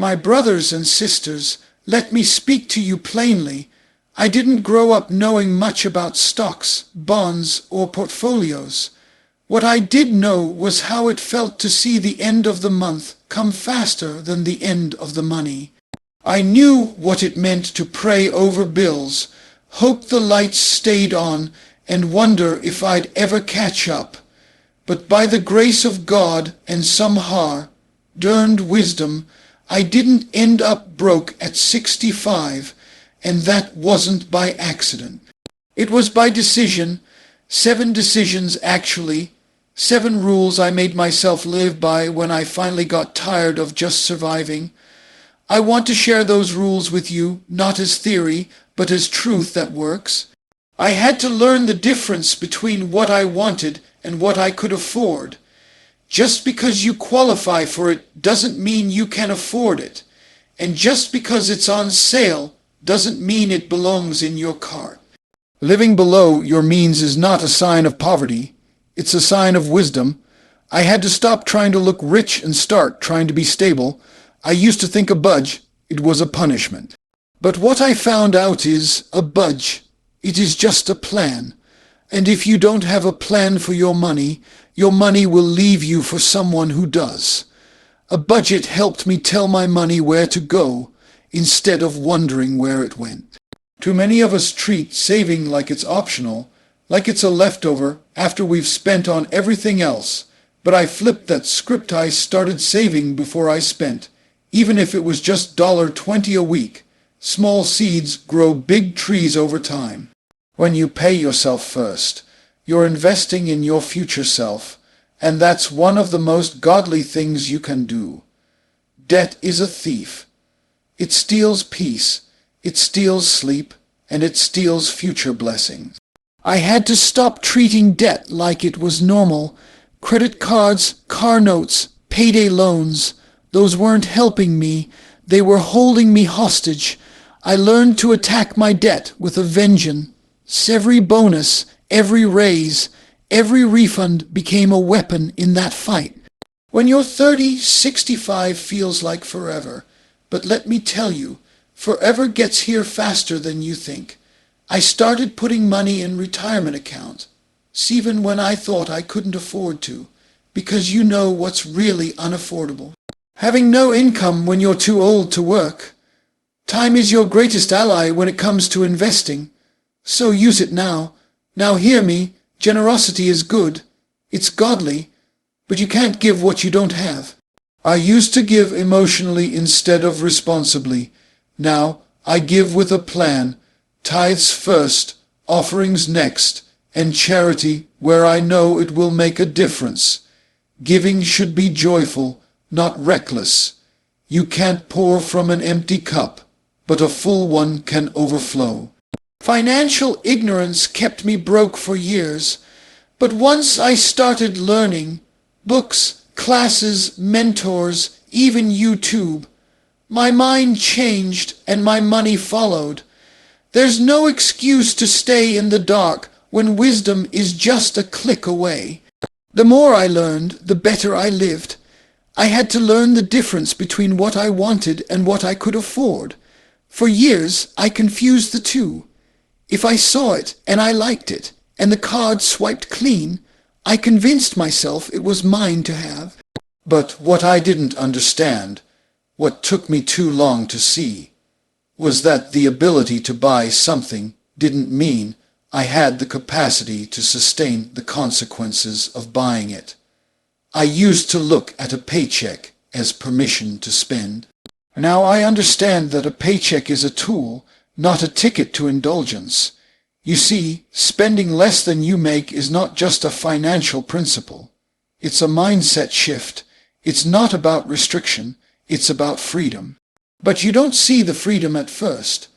My brothers and sisters, let me speak to you plainly. I didn't grow up knowing much about stocks, bonds, or portfolios. What I did know was how it felt to see the end of the month come faster than the end of the money. I knew what it meant to pray over bills, hope the lights stayed on, and wonder if I'd ever catch up. But by the grace of God and some hard-earned wisdom, I didn't end up broke at 65, and that wasn't by accident. It was by decision, 7 decisions actually, 7 rules I made myself live by when I finally got tired of just surviving. I want to share those rules with you, not as theory, but as truth that works. I had to learn the difference between what I wanted and what I could afford. Just because you qualify for it doesn't mean you can afford it. And just because it's on sale doesn't mean it belongs in your cart. Living below your means is not a sign of poverty. It's a sign of wisdom. I had to stop trying to look rich and start trying to be stable. I used to think a budge, it was a punishment. But what I found out is a budge. It is just a plan. And if you don't have a plan for your money will leave you for someone who does. A budget helped me tell my money where to go, instead of wondering where it went. Too many of us treat saving like it's optional, like it's a leftover after we've spent on everything else. But I flipped that script. I started saving before I spent, even if it was just $20 a week. Small seeds grow big trees over time. When you pay yourself first, you're investing in your future self, and that's one of the most godly things you can do. Debt is a thief. It steals peace, it steals sleep, and it steals future blessings. I had to stop treating debt like it was normal. Credit cards, car notes, payday loans, those weren't helping me. They were holding me hostage. I learned to attack my debt with a vengeance. Every bonus, every raise, every refund became a weapon in that fight. When you're 30, 65 feels like forever. But let me tell you, forever gets here faster than you think. I started putting money in retirement accounts, even when I thought I couldn't afford to, because you know what's really unaffordable. Having no income when you're too old to work. Time is your greatest ally when it comes to investing. So use it now. Now hear me, generosity is good. It's godly, but you can't give what you don't have. I used to give emotionally instead of responsibly. Now I give with a plan. Tithes first, offerings next, and charity where I know it will make a difference. Giving should be joyful, not reckless. You can't pour from an empty cup, but a full one can overflow. Financial ignorance kept me broke for years, but once I started learning, books, classes, mentors, even YouTube, my mind changed and my money followed. There's no excuse to stay in the dark when wisdom is just a click away. The more I learned, the better I lived. I had to learn the difference between what I wanted and what I could afford. For years, I confused the two. If I saw it and I liked it, and the card swiped clean, I convinced myself it was mine to have. But what I didn't understand, what took me too long to see, was that the ability to buy something didn't mean I had the capacity to sustain the consequences of buying it. I used to look at a paycheck as permission to spend. Now I understand that a paycheck is a tool, not a ticket to indulgence. You see, spending less than you make is not just a financial principle. It's a mindset shift. It's not about restriction, it's about freedom. But you don't see the freedom at first.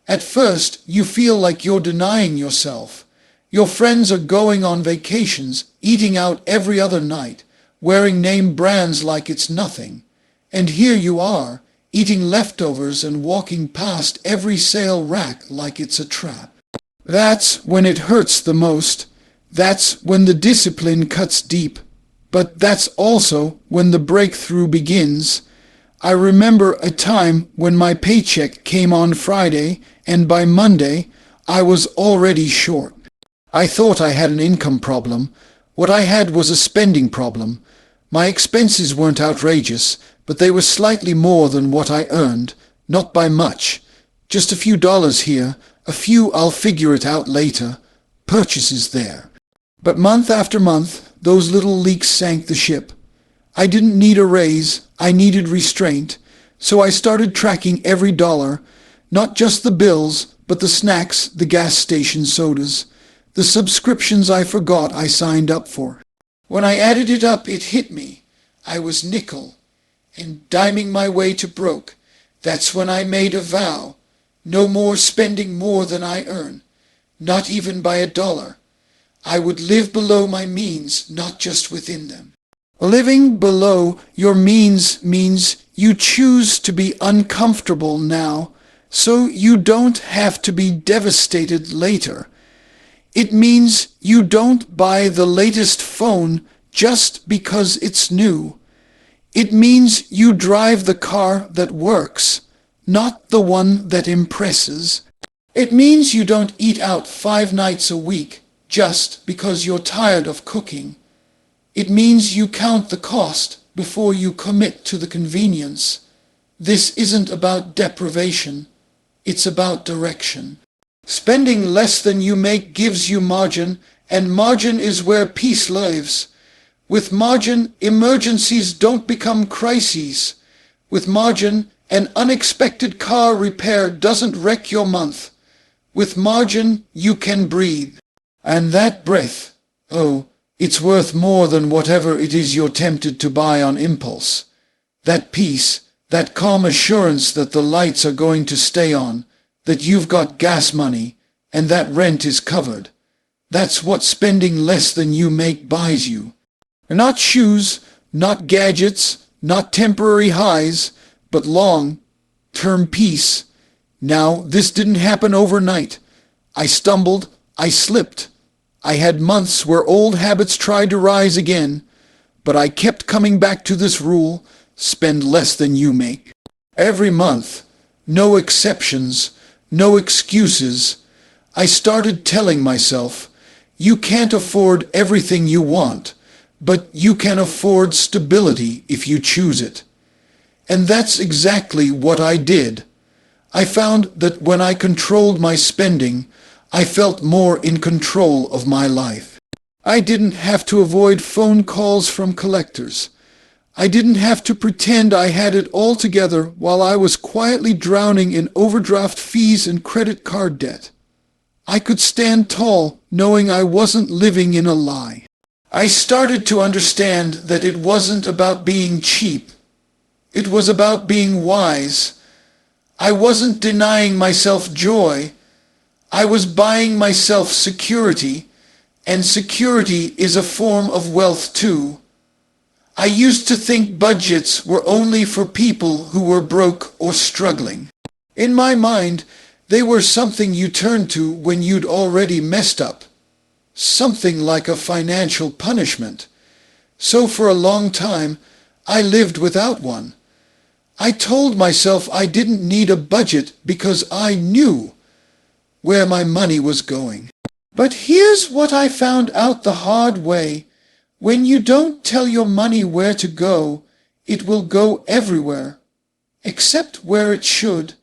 At first, you feel like you're denying yourself. Your friends are going on vacations, eating out every other night, wearing name brands like it's nothing. And here you are, eating leftovers and walking past every sale rack like it's a trap. That's when it hurts the most. That's when the discipline cuts deep. But that's also when the breakthrough begins. I remember a time when my paycheck came on Friday, and by Monday I was already short. I thought I had an income problem. What I had was a spending problem. My expenses weren't outrageous, but they were slightly more than what I earned, not by much. Just a few dollars here, a few I'll figure it out later, purchases there. But month after month, those little leaks sank the ship. I didn't need a raise, I needed restraint, so I started tracking every dollar, not just the bills, but the snacks, the gas station sodas, the subscriptions I forgot I signed up for. When I added it up, it hit me. I was nickel and diming my way to broke. That's when I made a vow. No more spending more than I earn, not even by $1. I would live below my means, not just within them. Living below your means you choose to be uncomfortable now, so you don't have to be devastated later. It means you don't buy the latest phone just because it's new. It means you drive the car that works, not the one that impresses. It means you don't eat out 5 nights a week just because you're tired of cooking. It means you count the cost before you commit to the convenience. This isn't about deprivation. It's about direction. Spending less than you make gives you margin, and margin is where peace lives. With margin, emergencies don't become crises. With margin, an unexpected car repair doesn't wreck your month. With margin, you can breathe. And that breath, oh, it's worth more than whatever it is you're tempted to buy on impulse. That peace, that calm assurance that the lights are going to stay on, that you've got gas money, and that rent is covered. That's what spending less than you make buys you. Not shoes, not gadgets, not temporary highs, but long-term peace. Now, this didn't happen overnight. I stumbled, I slipped. I had months where old habits tried to rise again, but I kept coming back to this rule: spend less than you make. Every month, no exceptions, no excuses. I started telling myself, you can't afford everything you want, but you can afford stability if you choose it. And that's exactly what I did. I found that when I controlled my spending, I felt more in control of my life. I didn't have to avoid phone calls from collectors. I didn't have to pretend I had it all together while I was quietly drowning in overdraft fees and credit card debt. I could stand tall knowing I wasn't living in a lie. I started to understand that it wasn't about being cheap. It was about being wise. I wasn't denying myself joy. I was buying myself security, and security is a form of wealth too. I used to think budgets were only for people who were broke or struggling. In my mind, they were something you turned to when you'd already messed up. Something like a financial punishment. So for a long time, I lived without one. I told myself I didn't need a budget because I knew where my money was going. But here's what I found out the hard way. When you don't tell your money where to go, it will go everywhere, except where it should.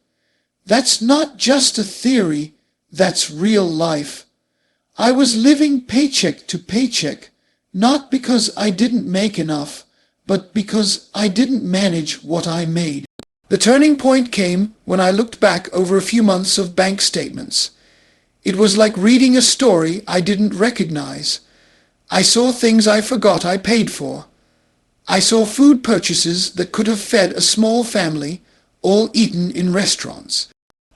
That's not just a theory, that's real life. I was living paycheck to paycheck, not because I didn't make enough, but because I didn't manage what I made. The turning point came when I looked back over a few months of bank statements. It was like reading a story I didn't recognize. I saw things I forgot I paid for. I saw food purchases that could have fed a small family, all eaten in restaurants.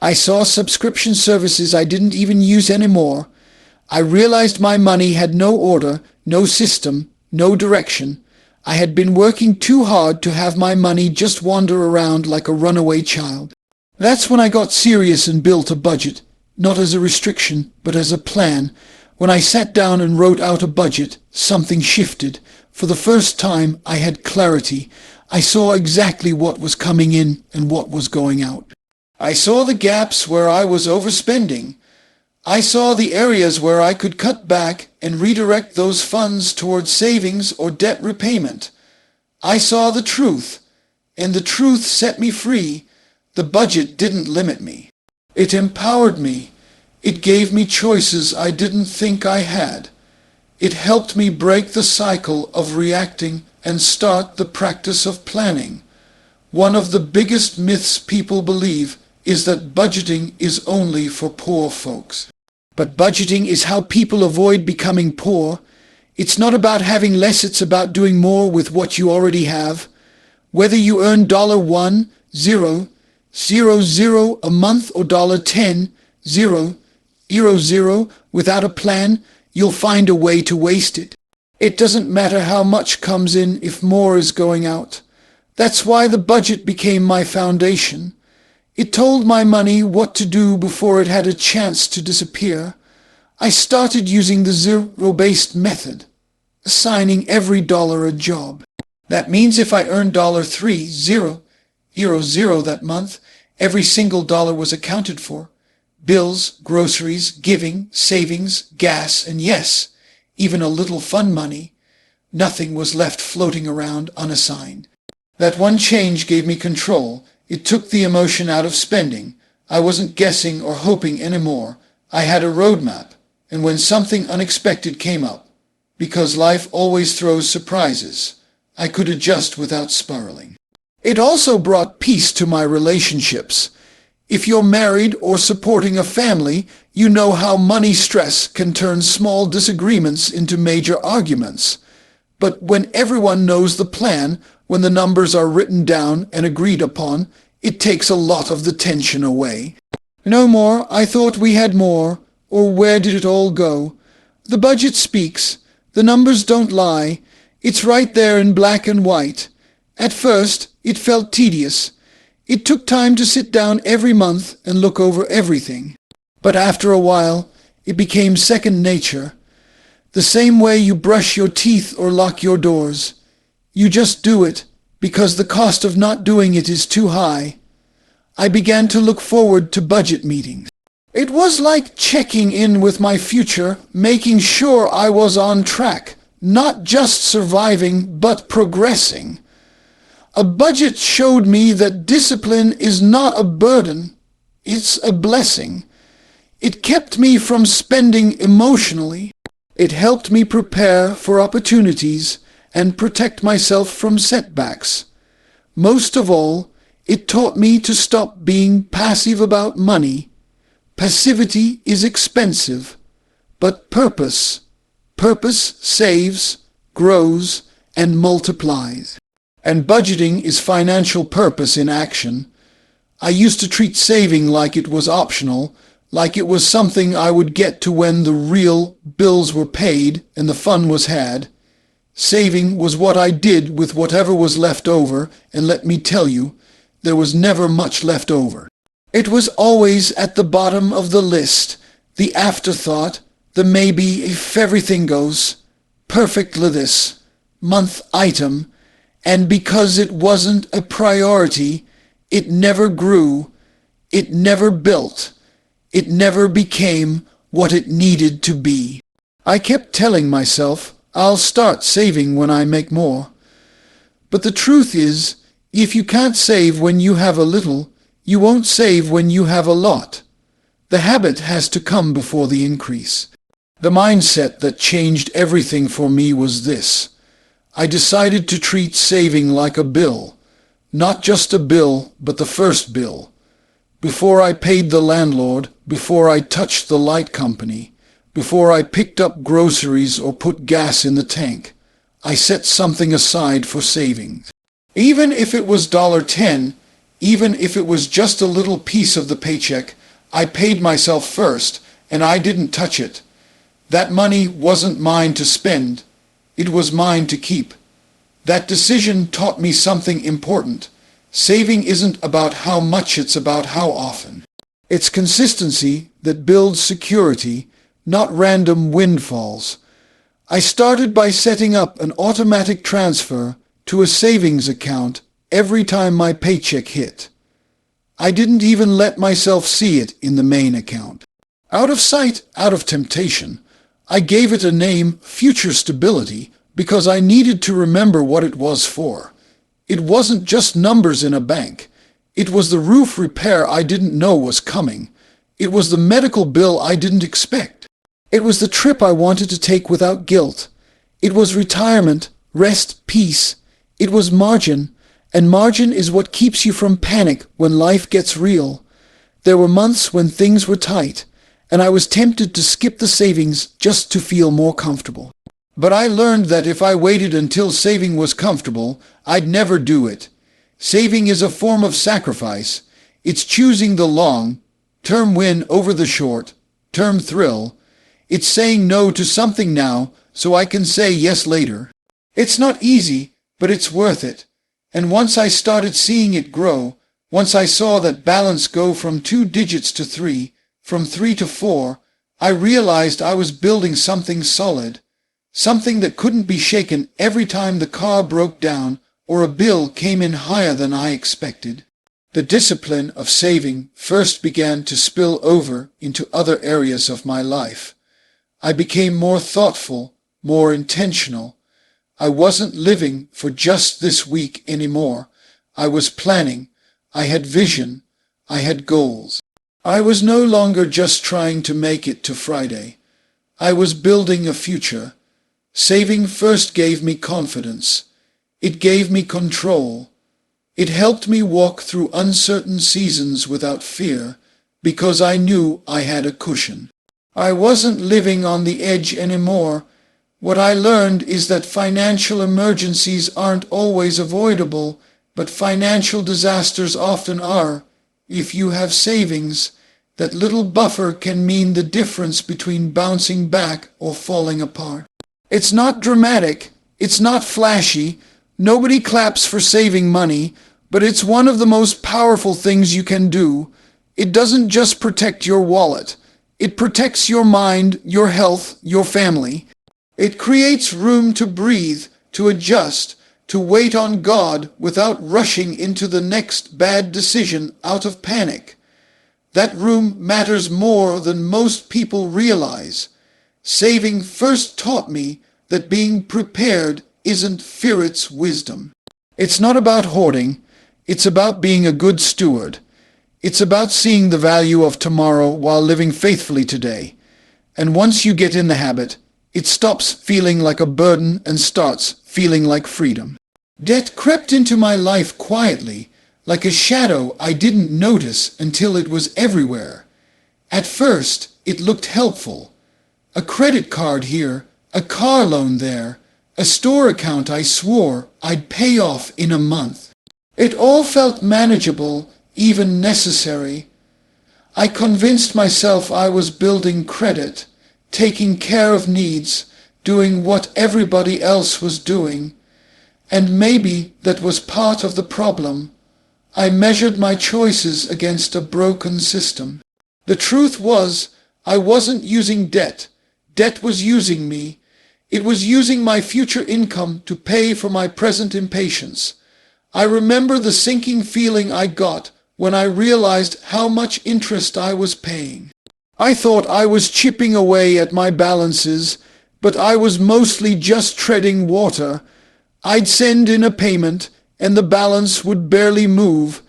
I saw subscription services I didn't even use anymore. I realized my money had no order, no system, no direction. I had been working too hard to have my money just wander around like a runaway child. That's when I got serious and built a budget, not as a restriction, but as a plan. When I sat down and wrote out a budget, something shifted. For the first time, I had clarity. I saw exactly what was coming in and what was going out. I saw the gaps where I was overspending. I saw the areas where I could cut back and redirect those funds towards savings or debt repayment. I saw the truth, and the truth set me free. The budget didn't limit me. It empowered me. It gave me choices I didn't think I had. It helped me break the cycle of reacting and start the practice of planning. One of the biggest myths people believe is that budgeting is only for poor folks. But budgeting is how people avoid becoming poor. It's not about having less, it's about doing more with what you already have. Whether you earn $1, 0, 0, 0 a month or $10, 0, 0, 0 without a plan, you'll find a way to waste it. It doesn't matter how much comes in if more is going out. That's why the budget became my foundation. It told my money what to do before it had a chance to disappear. I started using the zero-based method, assigning every dollar a job. That means if I earned $3, 0, 0, 0 that month, every single dollar was accounted for. Bills, groceries, giving, savings, gas, and yes, even a little fun money. Nothing was left floating around unassigned. That one change gave me control. It took the emotion out of spending. I wasn't guessing or hoping anymore. I had a roadmap, and when something unexpected came up, because life always throws surprises, I could adjust without spiraling. It also brought peace to my relationships. If you're married or supporting a family, you know how money stress can turn small disagreements into major arguments. But when everyone knows the plan, when the numbers are written down and agreed upon, it takes a lot of the tension away. No more, I thought we had more, or where did it all go? The budget speaks. The numbers don't lie. It's right there in black and white. At first, it felt tedious. It took time to sit down every month and look over everything. But after a while, it became second nature. The same way you brush your teeth or lock your doors. You just do it because the cost of not doing it is too high. I began to look forward to budget meetings. It was like checking in with my future, making sure I was on track, not just surviving but progressing. A budget showed me that discipline is not a burden, it's a blessing. It kept me from spending emotionally. It helped me prepare for opportunities and protect myself from setbacks. Most of all, it taught me to stop being passive about money. Passivity is expensive, but purpose saves, grows, and multiplies. And budgeting is financial purpose in action. I used to treat saving like it was optional, like it was something I would get to when the real bills were paid and the fun was had. Saving was what I did with whatever was left over, and let me tell you, there was never much left over. It was always at the bottom of the list, the afterthought, the maybe if everything goes perfectly this month item, and because it wasn't a priority, it never grew, it never built, it never became what it needed to be. I kept telling myself, I'll start saving when I make more. But the truth is, if you can't save when you have a little, you won't save when you have a lot. The habit has to come before the increase. The mindset that changed everything for me was this. I decided to treat saving like a bill. Not just a bill, but the first bill. Before I paid the landlord, before I touched the light company, before I picked up groceries or put gas in the tank, I set something aside for savings. Even if it was $10, even if it was just a little piece of the paycheck, I paid myself first, and I didn't touch it. That money wasn't mine to spend. It was mine to keep. That decision taught me something important. Saving isn't about how much, it's about how often. It's consistency that builds security, not random windfalls. I started by setting up an automatic transfer to a savings account every time my paycheck hit. I didn't even let myself see it in the main account. Out of sight, out of temptation. I gave it a name, Future Stability, because I needed to remember what it was for. It wasn't just numbers in a bank. It was the roof repair I didn't know was coming. It was the medical bill I didn't expect. It was the trip I wanted to take without guilt. It was retirement, rest, peace. It was margin, and margin is what keeps you from panic when life gets real. There were months when things were tight, and I was tempted to skip the savings just to feel more comfortable. But I learned that if I waited until saving was comfortable, I'd never do it. Saving is a form of sacrifice. It's choosing the long-term win over the short-term thrill. It's saying no to something now so I can say yes later. It's not easy, but it's worth it. And once I started seeing it grow, once I saw that balance go from 2 digits to 3, from 3 to 4, I realized I was building something solid, something that couldn't be shaken every time the car broke down or a bill came in higher than I expected. The discipline of saving first began to spill over into other areas of my life. I became more thoughtful, more intentional. I wasn't living for just this week anymore. I was planning. I had vision. I had goals. I was no longer just trying to make it to Friday. I was building a future. Saving first gave me confidence. It gave me control. It helped me walk through uncertain seasons without fear, because I knew I had a cushion. I wasn't living on the edge anymore. What I learned is that financial emergencies aren't always avoidable, but financial disasters often are. If you have savings, that little buffer can mean the difference between bouncing back or falling apart. It's not dramatic. It's not flashy. Nobody claps for saving money, but it's one of the most powerful things you can do. It doesn't just protect your wallet. It protects your mind, your health, your family. It creates room to breathe, to adjust, to wait on God without rushing into the next bad decision out of panic. That room matters more than most people realize. Saving first taught me that being prepared isn't fear, it's wisdom. It's not about hoarding. It's about being a good steward. It's about seeing the value of tomorrow while living faithfully today. And once you get in the habit, it stops feeling like a burden and starts feeling like freedom. Debt crept into my life quietly, like a shadow I didn't notice until it was everywhere. At first, it looked helpful. A credit card here, a car loan there, a store account I swore I'd pay off in a month. It all felt manageable, even necessary. I convinced myself I was building credit, taking care of needs, doing what everybody else was doing. And maybe that was part of the problem. I measured my choices against a broken system. The truth was, I wasn't using debt. Debt was using me. It was using my future income to pay for my present impatience. I remember the sinking feeling I got when I realized how much interest I was paying. I thought I was chipping away at my balances, but I was mostly just treading water. I'd send in a payment, and the balance would barely move.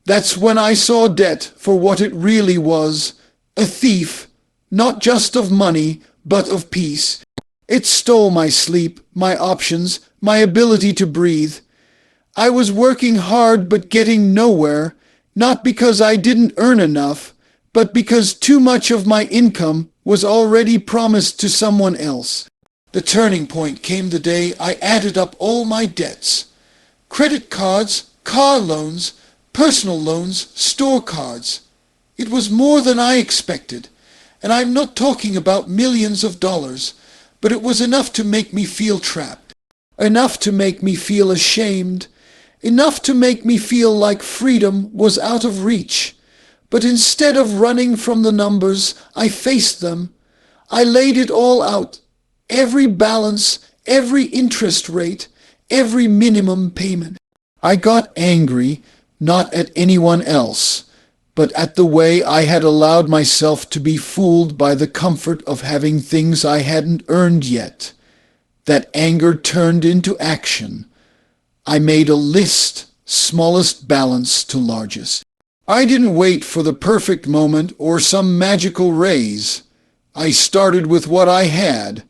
That's when I saw debt for what it really was, a thief, not just of money, but of peace. It stole my sleep, my options, my ability to breathe. I was working hard but getting nowhere, not because I didn't earn enough, but because too much of my income was already promised to someone else. The turning point came the day I added up all my debts. Credit cards, car loans, personal loans, store cards. It was more than I expected, and I'm not talking about millions of dollars, but it was enough to make me feel trapped, enough to make me feel ashamed, enough to make me feel like freedom was out of reach. But instead of running from the numbers, I faced them. I laid it all out. Every balance, every interest rate, every minimum payment. I got angry, not at anyone else, but at the way I had allowed myself to be fooled by the comfort of having things I hadn't earned yet. That anger turned into action. I made a list, smallest balance to largest. I didn't wait for the perfect moment or some magical raise. I started with what I had.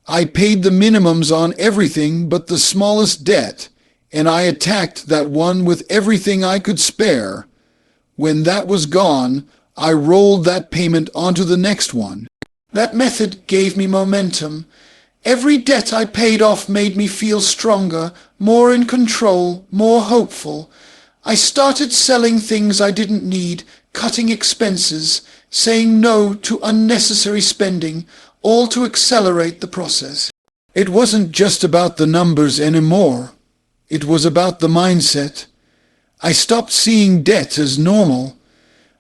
I paid the minimums on everything but the smallest debt, and I attacked that one with everything I could spare. When that was gone, I rolled that payment onto the next one. That method gave me momentum. Every debt I paid off made me feel stronger, more in control, more hopeful. I started selling things I didn't need, cutting expenses, saying no to unnecessary spending, all to accelerate the process. It wasn't just about the numbers anymore. It was about the mindset. I stopped seeing debt as normal.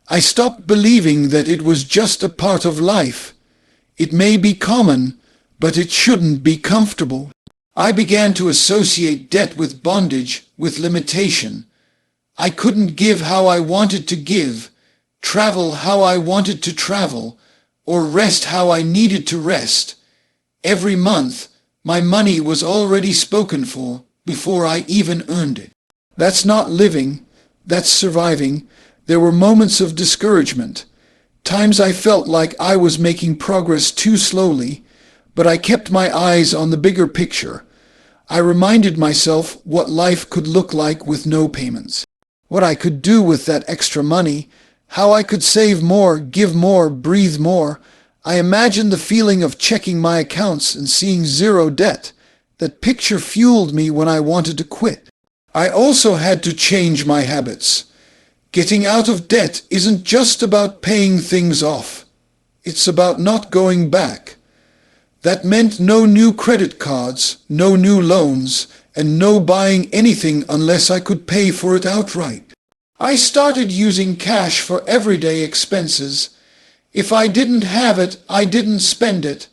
I stopped believing that it was just a part of life. It may be common, but it shouldn't be comfortable. I began to associate debt with bondage, with limitation. I couldn't give how I wanted to give, travel how I wanted to travel, or rest how I needed to rest. Every month, my money was already spoken for before I even earned it. That's not living, that's surviving. There were moments of discouragement, times I felt like I was making progress too slowly, but I kept my eyes on the bigger picture. I reminded myself what life could look like with no payments, what I could do with that extra money, how I could save more, give more, breathe more. I imagined the feeling of checking my accounts and seeing zero debt. That picture fueled me when I wanted to quit. I also had to change my habits. Getting out of debt isn't just about paying things off. It's about not going back. That meant no new credit cards, no new loans, and no buying anything unless I could pay for it outright. I started using cash for everyday expenses. If I didn't have it, I didn't spend it.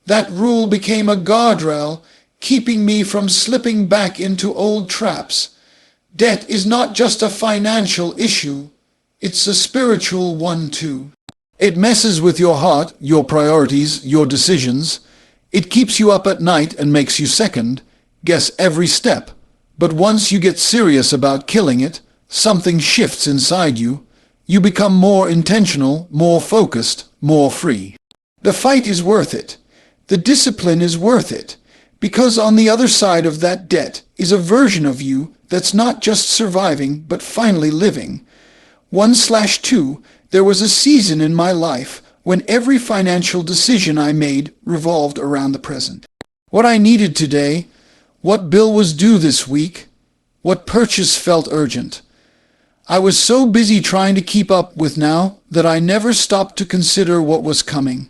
That rule became a guardrail, keeping me from slipping back into old traps. Debt is not just a financial issue, it's a spiritual one too. It messes with your heart, your priorities, your decisions. It keeps you up at night and makes you second, guess every step. But once you get serious about killing it, something shifts inside you. You become more intentional, more focused, more free. The fight is worth it. The discipline is worth it. Because on the other side of that debt is a version of you that's not just surviving, but finally living. 1/2, there was a season in my life when every financial decision I made revolved around the present. What I needed today, what bill was due this week, what purchase felt urgent. I was so busy trying to keep up with now that I never stopped to consider what was coming.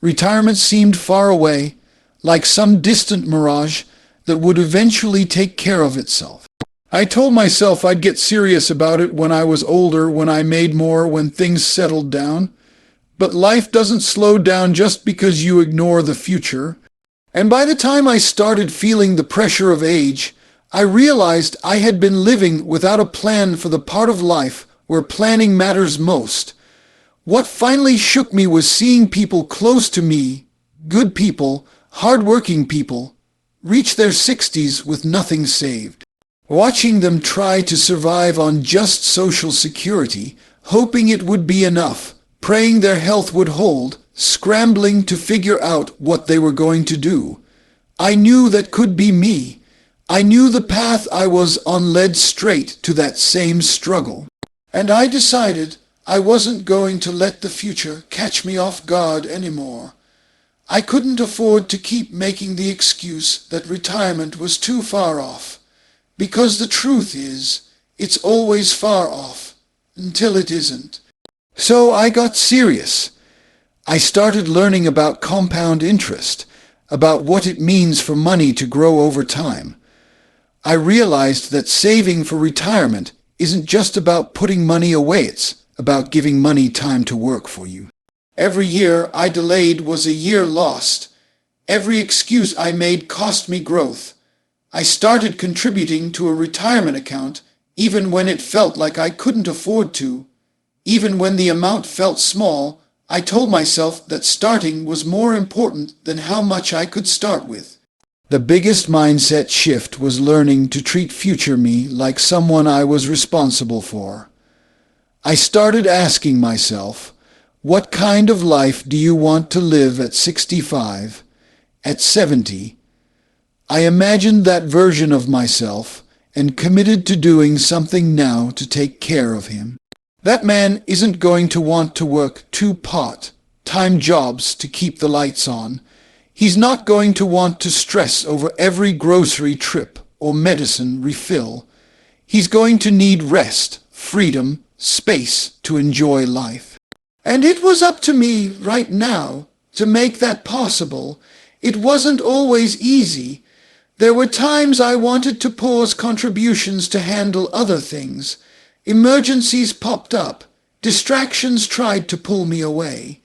Retirement seemed far away, like some distant mirage that would eventually take care of itself. I told myself I'd get serious about it when I was older, when I made more, when things settled down. But life doesn't slow down just because you ignore the future. And by the time I started feeling the pressure of age, I realized I had been living without a plan for the part of life where planning matters most. What finally shook me was seeing people close to me, good people, hard-working people, reach their 60s with nothing saved. Watching them try to survive on just Social Security, hoping it would be enough, praying their health would hold, scrambling to figure out what they were going to do. I knew that could be me. I knew the path I was on led straight to that same struggle. And I decided I wasn't going to let the future catch me off guard anymore. I couldn't afford to keep making the excuse that retirement was too far off. Because the truth is, it's always far off, until it isn't. So I got serious. I started learning about compound interest, about what it means for money to grow over time. I realized that saving for retirement isn't just about putting money away, it's about giving money time to work for you. Every year I delayed was a year lost. Every excuse I made cost me growth. I started contributing to a retirement account even when it felt like I couldn't afford to. Even when the amount felt small, I told myself that starting was more important than how much I could start with. The biggest mindset shift was learning to treat future me like someone I was responsible for. I started asking myself, what kind of life do you want to live at 65, at 70? I imagined that version of myself and committed to doing something now to take care of him. That man isn't going to want to work two part-time jobs to keep the lights on. He's not going to want to stress over every grocery trip or medicine refill. He's going to need rest, freedom, space to enjoy life. And it was up to me right now to make that possible. It wasn't always easy. There were times I wanted to pause contributions to handle other things. Emergencies popped up. Distractions tried to pull me away.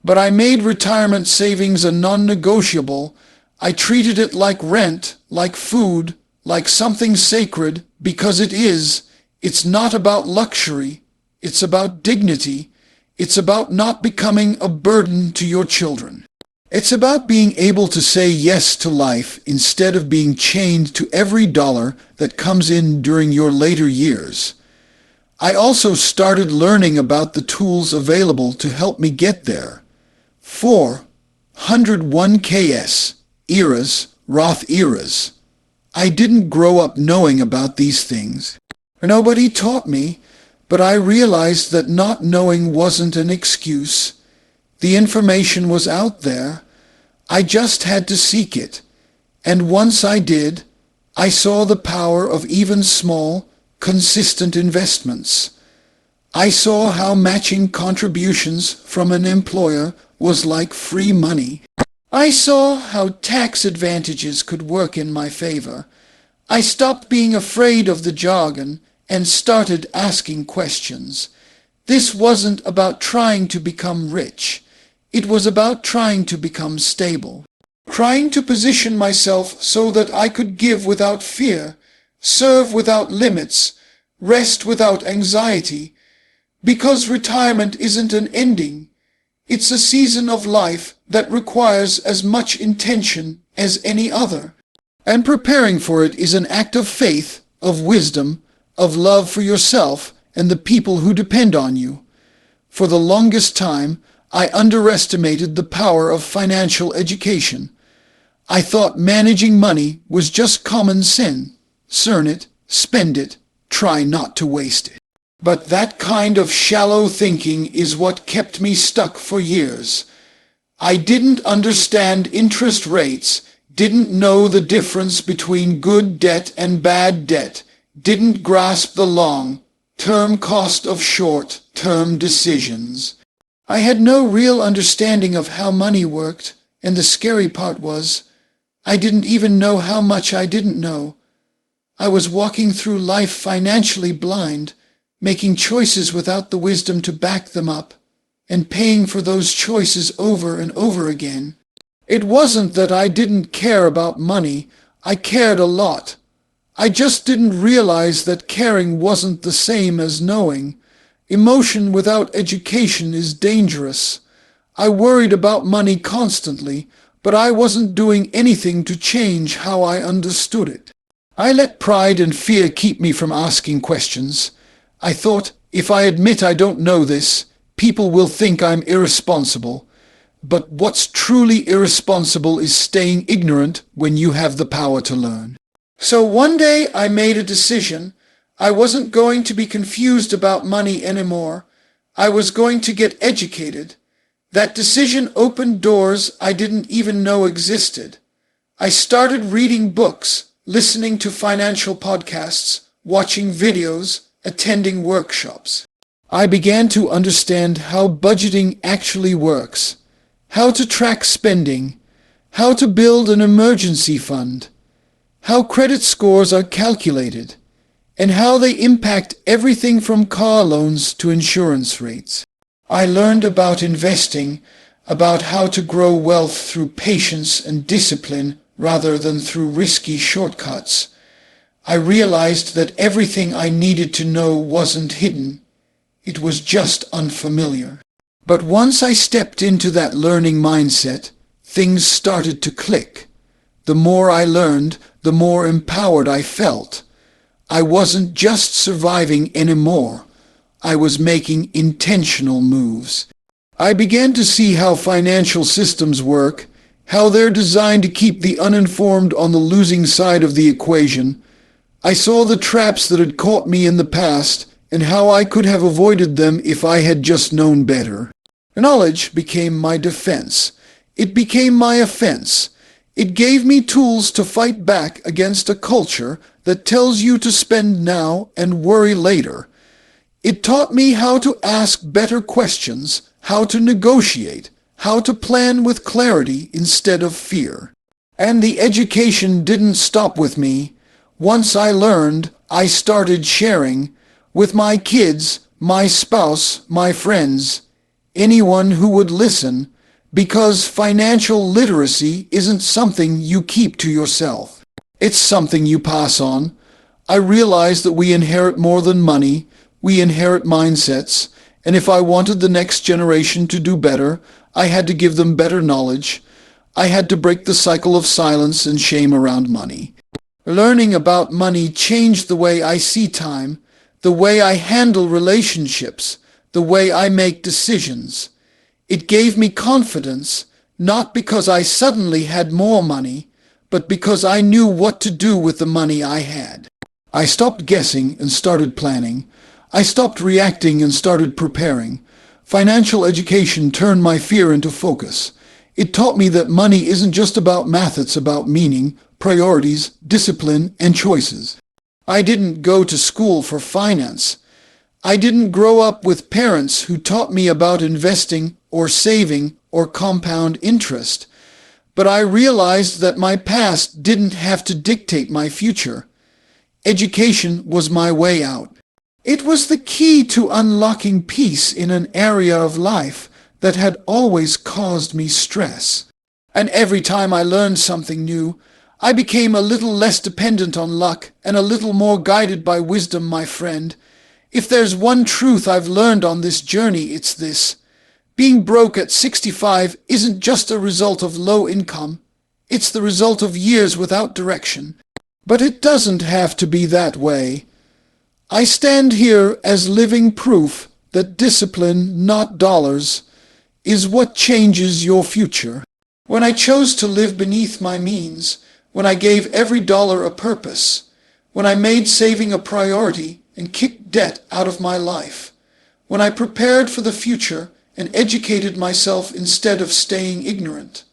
But I made retirement savings a non-negotiable. I treated it like rent, like food, like something sacred, because it is. It's not about luxury. It's about dignity. It's about not becoming a burden to your children. It's about being able to say yes to life instead of being chained to every dollar that comes in during your later years. I also started learning about the tools available to help me get there. 401ks, IRAs, Roth IRAs. I didn't grow up knowing about these things. Nobody taught me, but I realized that not knowing wasn't an excuse. The information was out there. I just had to seek it. And once I did, I saw the power of even small, consistent investments. I saw how matching contributions from an employer was like free money. I saw how tax advantages could work in my favor. I stopped being afraid of the jargon and started asking questions. This wasn't about trying to become rich. It was about trying to become stable, trying to position myself so that I could give without fear, serve without limits, rest without anxiety, because retirement isn't an ending. It's a season of life that requires as much intention as any other, and preparing for it is an act of faith, of wisdom, of love for yourself and the people who depend on you. For the longest time, I underestimated the power of financial education. I thought managing money was just common sense. Earn it, spend it, try not to waste it. But that kind of shallow thinking is what kept me stuck for years. I didn't understand interest rates, didn't know the difference between good debt and bad debt, didn't grasp the long-term cost of short-term decisions. I had no real understanding of how money worked, and the scary part was, I didn't even know how much I didn't know. I was walking through life financially blind, making choices without the wisdom to back them up, and paying for those choices over and over again. It wasn't that I didn't care about money. I cared a lot. I just didn't realize that caring wasn't the same as knowing. Emotion without education is dangerous. I worried about money constantly, but I wasn't doing anything to change how I understood it. I let pride and fear keep me from asking questions. I thought, if I admit I don't know this, people will think I'm irresponsible. But what's truly irresponsible is staying ignorant when you have the power to learn. So one day I made a decision. I wasn't going to be confused about money anymore. I was going to get educated. That decision opened doors I didn't even know existed. I started reading books, listening to financial podcasts, watching videos, attending workshops. I began to understand how budgeting actually works, how to track spending, how to build an emergency fund, how credit scores are calculated, and how they impact everything from car loans to insurance rates. I learned about investing, about how to grow wealth through patience and discipline rather than through risky shortcuts. I realized that everything I needed to know wasn't hidden. It was just unfamiliar. But once I stepped into that learning mindset, things started to click. The more I learned, the more empowered I felt. I wasn't just surviving anymore. I was making intentional moves. I began to see how financial systems work, how they're designed to keep the uninformed on the losing side of the equation. I saw the traps that had caught me in the past and how I could have avoided them if I had just known better. Knowledge became my defense. It became my offense. It gave me tools to fight back against a culture that tells you to spend now and worry later. It taught me how to ask better questions, how to negotiate, how to plan with clarity instead of fear. And the education didn't stop with me. Once I learned, I started sharing with my kids, my spouse, my friends, anyone who would listen, because financial literacy isn't something you keep to yourself. It's something you pass on. I realized that we inherit more than money. We inherit mindsets. And if I wanted the next generation to do better, I had to give them better knowledge. I had to break the cycle of silence and shame around money. Learning about money changed the way I see time, the way I handle relationships, the way I make decisions. It gave me confidence, not because I suddenly had more money, but because I knew what to do with the money I had. I stopped guessing and started planning. I stopped reacting and started preparing. Financial education turned my fear into focus. It taught me that money isn't just about math, it's about meaning, priorities, discipline, and choices. I didn't go to school for finance. I didn't grow up with parents who taught me about investing or saving or compound interest. But I realized that my past didn't have to dictate my future. Education was my way out. It was the key to unlocking peace in an area of life that had always caused me stress. And every time I learned something new, I became a little less dependent on luck and a little more guided by wisdom, my friend. If there's one truth I've learned on this journey, it's this. Being broke at 65 isn't just a result of low income. It's the result of years without direction. But it doesn't have to be that way. I stand here as living proof that discipline, not dollars, is what changes your future. When I chose to live beneath my means, when I gave every dollar a purpose, when I made saving a priority and kicked debt out of my life, when I prepared for the future and educated myself instead of staying ignorant,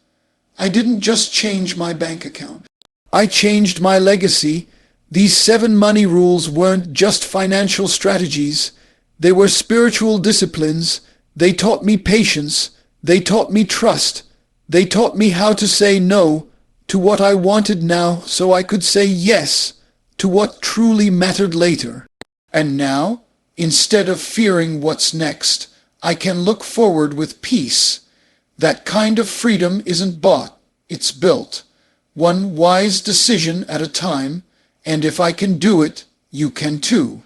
I didn't just change my bank account. I changed my legacy. These 7 money rules weren't just financial strategies. They were spiritual disciplines. They taught me patience. They taught me trust. They taught me how to say no to what I wanted now so I could say yes to what truly mattered later. And now, instead of fearing what's next, I can look forward with peace. That kind of freedom isn't bought, it's built. One wise decision at a time, and if I can do it, you can too.